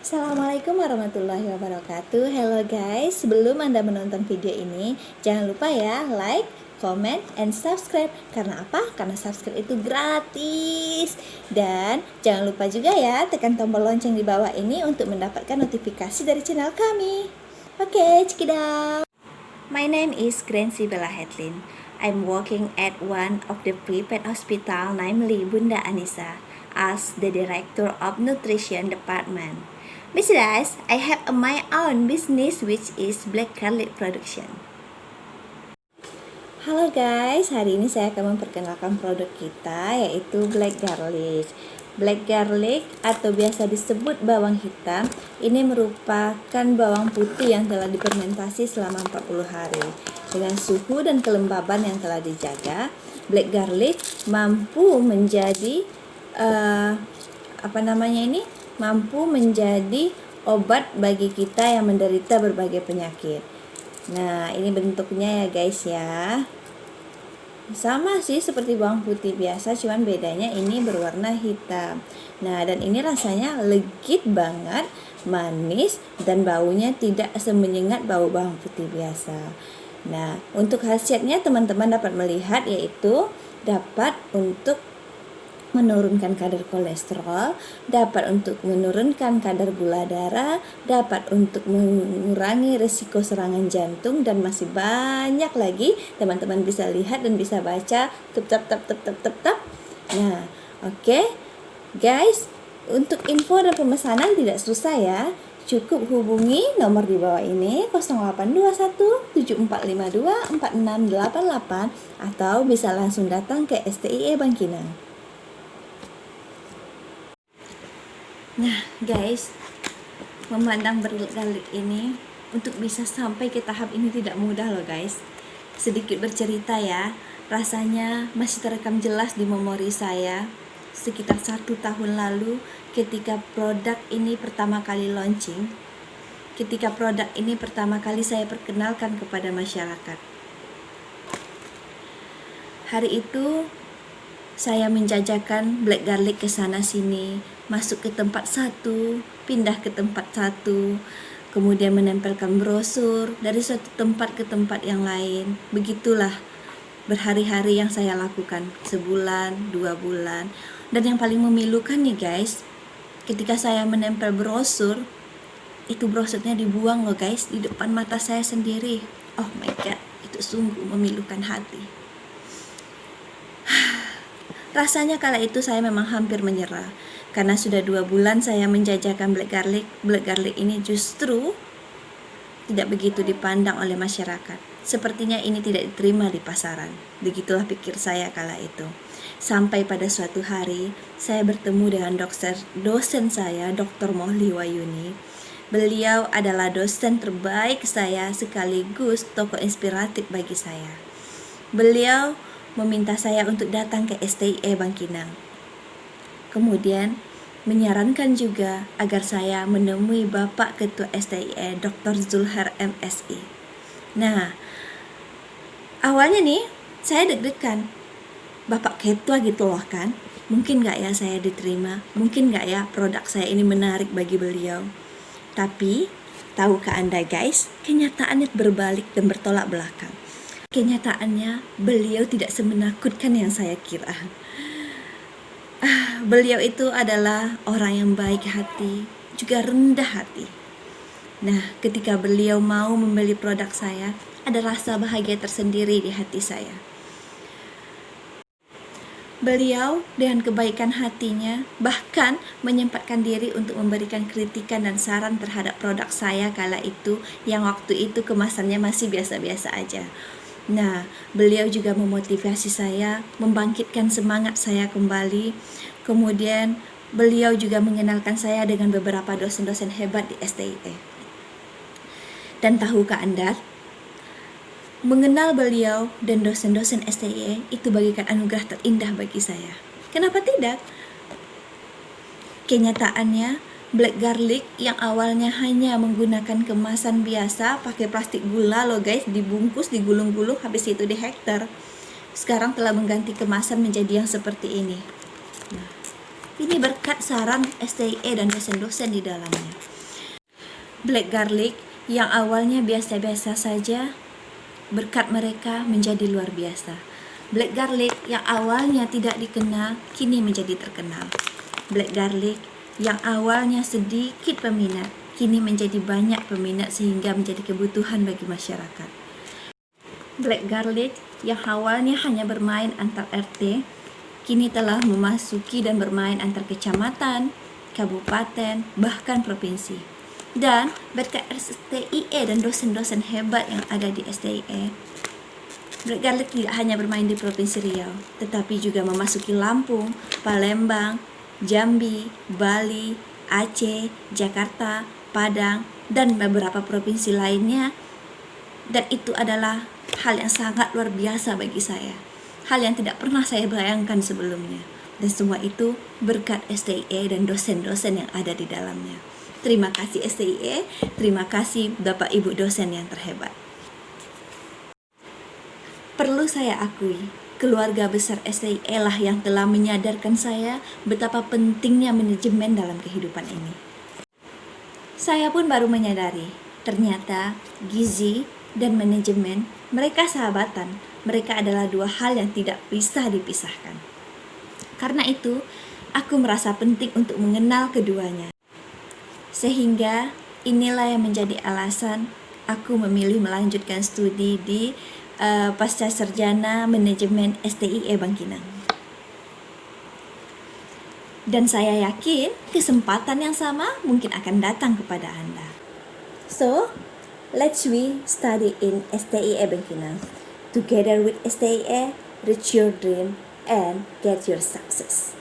Assalamualaikum warahmatullahi wabarakatuh. Hello guys, sebelum Anda menonton video ini, jangan lupa ya like, comment, and subscribe. Karena apa? Karena subscribe itu gratis. Dan jangan lupa juga ya tekan tombol lonceng di bawah ini untuk mendapatkan notifikasi dari channel kami. Oke, check it out. My name is Grancy Bella Hedlin. I'm working at one of the prepaid hospital, namely Bunda Anissa, as the Director of Nutrition Department. Besides, I have my own business which is black garlic production. Halo guys, hari ini saya akan memperkenalkan produk kita yaitu black garlic. Black garlic atau biasa disebut bawang hitam, ini merupakan bawang putih yang telah difermentasi selama 40 hari. Dengan suhu dan kelembaban yang telah dijaga, black garlic mampu menjadi mampu menjadi obat bagi kita yang menderita berbagai penyakit. Nah, ini bentuknya ya guys ya. Sama sih seperti bawang putih biasa, cuman bedanya ini berwarna hitam. Nah, dan ini rasanya legit banget, manis, dan baunya tidak semenyengat bau bawang putih biasa. Nah, untuk khasiatnya teman-teman dapat melihat yaitu dapat untuk menurunkan kadar kolesterol, dapat untuk menurunkan kadar gula darah, dapat untuk mengurangi risiko serangan jantung, dan masih banyak lagi. Teman-teman bisa lihat dan bisa baca tep. Nah, oke. Guys, untuk info dan pemesanan tidak susah ya. Cukup hubungi nomor di bawah ini 0821 7452 4688 atau bisa langsung datang ke STIE Bangkinang. Nah guys, memandang bergarlic ini untuk bisa sampai ke tahap ini tidak mudah loh guys. Sedikit bercerita ya, rasanya masih terekam jelas di memori saya sekitar 1 tahun lalu ketika produk ini pertama kali launching, ketika produk ini pertama kali saya perkenalkan kepada masyarakat. Hari itu saya menjajakan black garlic ke sana sini, masuk ke tempat satu, pindah ke tempat satu, kemudian menempelkan brosur dari suatu tempat ke tempat yang lain. Begitulah berhari-hari yang saya lakukan, sebulan, 2 bulan. Dan yang paling memilukan nih guys, ketika saya menempel brosur, itu brosurnya dibuang loh guys, di depan mata saya sendiri. Oh my god, itu sungguh memilukan hati. Rasanya kala itu saya memang hampir menyerah, karena sudah 2 bulan saya menjajakan black garlic. Black garlic ini justru tidak begitu dipandang oleh masyarakat. Sepertinya ini tidak diterima di pasaran. Begitulah pikir saya kala itu. Sampai pada suatu hari, saya bertemu dengan dosen saya, Dr. Mohli Wayuni. Beliau adalah dosen terbaik saya sekaligus tokoh inspiratif bagi saya. Beliau meminta saya untuk datang ke STIE Bangkinang. Kemudian menyarankan juga agar saya menemui Bapak Ketua STIE, Dr. Zulhar MSI. Nah, awalnya nih saya deg-degan. Bapak Ketua gitu loh kan, mungkin gak ya saya diterima? Mungkin gak ya produk saya ini menarik bagi beliau? Tapi, tahukah Anda guys, kenyataannya berbalik dan bertolak belakang. Kenyataannya beliau tidak semenakutkan yang saya kira. Beliau itu adalah orang yang baik hati, juga rendah hati. Nah, ketika beliau mau membeli produk saya, ada rasa bahagia tersendiri di hati saya. Beliau dengan kebaikan hatinya bahkan menyempatkan diri untuk memberikan kritikan dan saran terhadap produk saya kala itu, yang waktu itu kemasannya masih biasa-biasa aja. Nah, beliau juga memotivasi saya, membangkitkan semangat saya kembali. Kemudian beliau juga mengenalkan saya dengan beberapa dosen-dosen hebat di STIE. Dan tahukah Anda, mengenal beliau dan dosen-dosen STIE itu bagikan anugerah terindah bagi saya. Kenapa tidak? Kenyataannya black garlic yang awalnya hanya menggunakan kemasan biasa, pakai plastik gula loh guys, dibungkus, digulung-gulung, habis itu di hektar. Sekarang telah mengganti kemasan menjadi yang seperti ini. Nah, Ini berkat saran STIE dan dosen-dosen di dalamnya. Black garlic yang awalnya biasa-biasa saja, berkat mereka menjadi luar biasa. Black garlic yang awalnya tidak dikenal, kini menjadi terkenal. Black garlic yang awalnya sedikit peminat, kini menjadi banyak peminat sehingga menjadi kebutuhan bagi masyarakat. Black garlic yang awalnya hanya bermain antar RT, kini telah memasuki dan bermain antar kecamatan, kabupaten, bahkan provinsi. Dan berkat STIE dan dosen-dosen hebat yang ada di STIE, Black garlic tidak hanya bermain di Provinsi Riau, tetapi juga memasuki Lampung, Palembang, Jambi, Bali, Aceh, Jakarta, Padang, dan beberapa provinsi lainnya. Dan itu adalah hal yang sangat luar biasa bagi saya. Hal yang tidak pernah saya bayangkan sebelumnya. Dan semua itu berkat STIE dan dosen-dosen yang ada di dalamnya. Terima kasih STIE, terima kasih Bapak Ibu dosen yang terhebat. Perlu saya akui, keluarga besar STIE lah yang telah menyadarkan saya betapa pentingnya manajemen dalam kehidupan ini. Saya pun baru menyadari, ternyata gizi dan manajemen mereka sahabatan. Mereka adalah dua hal yang tidak bisa dipisahkan. Karena itu, aku merasa penting untuk mengenal keduanya. Sehingga inilah yang menjadi alasan aku memilih melanjutkan studi di Pasca Sarjana Manajemen STIE Bangkinang. Dan saya yakin kesempatan yang sama mungkin akan datang kepada Anda. So, let's we study in STIE Bangkinang. Together with STIE, reach your dream and get your success.